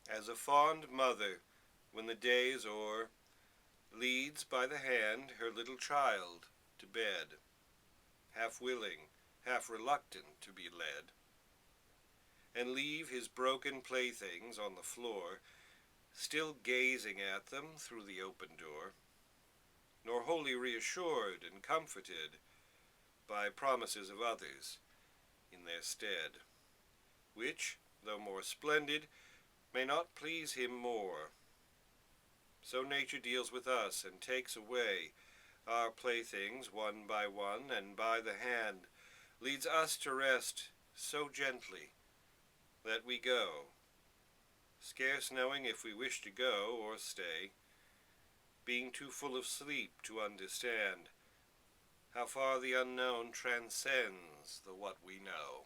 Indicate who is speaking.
Speaker 1: as a fond mother, when the day is o'er, leads by the hand her little child to bed, half willing, half reluctant to be led, and leave his broken playthings on the floor, still gazing at them through the open door, nor wholly reassured and comforted by promises of others in their stead, which, though more splendid, may not please him more. So nature deals with us and takes away our playthings one by one, and by the hand leads us to rest so gently that we go, scarce knowing if we wish to go or stay, being too full of sleep to understand how far the unknown transcends the what we know.